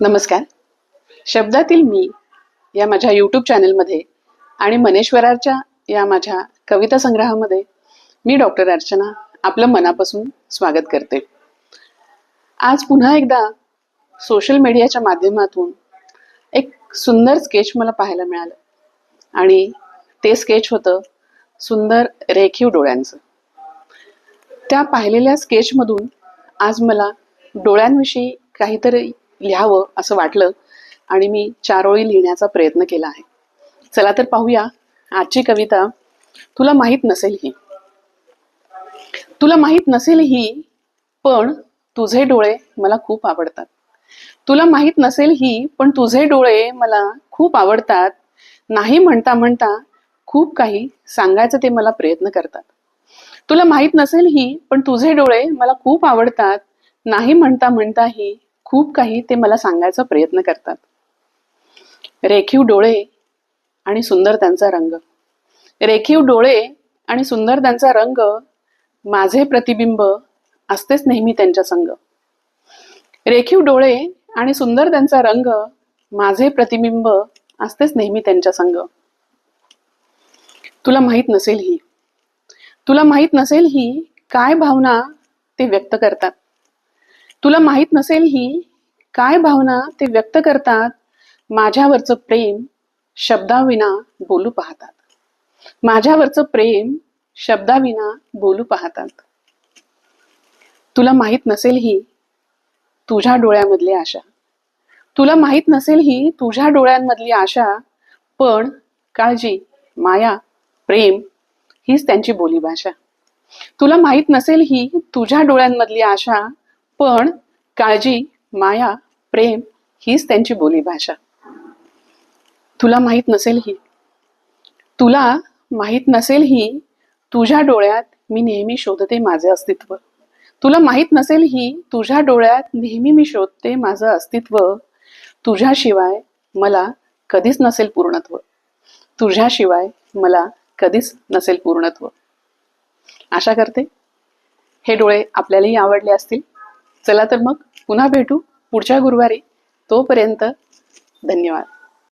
नमस्कार. शब्दातील मी या माझ्या यूट्यूब चॅनलमध्ये आणि मनेश्वराच्या या माझ्या कविता संग्रहामध्ये मी डॉक्टर अर्चना आपलं मनापासून स्वागत करते. आज पुन्हा एकदा सोशल मीडियाच्या माध्यमातून एक सुंदर स्केच मला पाहायला मिळालं आणि ते स्केच होतं सुंदर रेखीव डोळ्यांचं. त्या पाहिलेल्या स्केचमधून आज मला डोळ्यांविषयी काहीतरी लिहावं असं वाटलं आणि मी 4 ओळी लिहिण्याचा प्रयत्न केला आहे. चला तर पाहूया आजची कविता. तुला माहित नसेल ही. तुला माहित नसेल ही, पण तुझे डोळे मला खूप आवडतात. तुला माहित नसेल ही, पण तुझे डोळे मला खूप आवडतात. नाही म्हणता म्हणता खूप काही सांगायचं ते मला प्रयत्न करतात. तुला माहित नसेल ही, पण तुझे डोळे मला खूप आवडतात. नाही म्हणता म्हणताही खूप काही ते मला सांगायचा प्रयत्न करतात. रेखीव डोळे आणि सुंदर त्यांचा रंग. रेखीव डोळे आणि सुंदर त्यांचा रंग, माझे प्रतिबिंब असतेच नेहमी त्यांच्या संग. रेखीव डोळे आणि सुंदर त्यांचा रंग, माझे प्रतिबिंब असतेच नेहमी त्यांच्या संग. तुला माहित नसेल ही. तुला माहित नसेल ही, काय भावना ते व्यक्त करतात. तुला माहित नसेल ही, काय भावना ते व्यक्त करतात. माझ्यावरचं प्रेम शब्दाविना बोलू पाहतात. माझ्यावरचं प्रेम शब्दाविना बोलू पाहतात. तुला माहित नसेल ही, तुझ्या डोळ्यामधली आशा. तुला माहित नसेल ही, तुझ्या डोळ्यांमधली आशा, पण काळजी, माया, प्रेम हीच त्यांची बोलीभाषा. तुला माहित नसेल ही, तुझ्या डोळ्यांमधली आशा, पण काळजी, माया, प्रेम हीच त्यांची बोलीभाषा. तुला माहित नसेल ही. तुला माहित नसेल ही, तुझ्या डोळ्यात मी नेहमी शोधते माझे अस्तित्व. तुला माहित नसेल ही, तुझ्या डोळ्यात नेहमी मी शोधते माझं अस्तित्व. तुझ्याशिवाय मला कधीच नसेल पूर्णत्व. तुझ्याशिवाय मला कधीच नसेल पूर्णत्व. आशा करते हे डोळे आपल्यालाही आवडले असतील. चला तर मग पुन्हा भेटू पुढच्या गुरुवारी. तोपर्यंत धन्यवाद.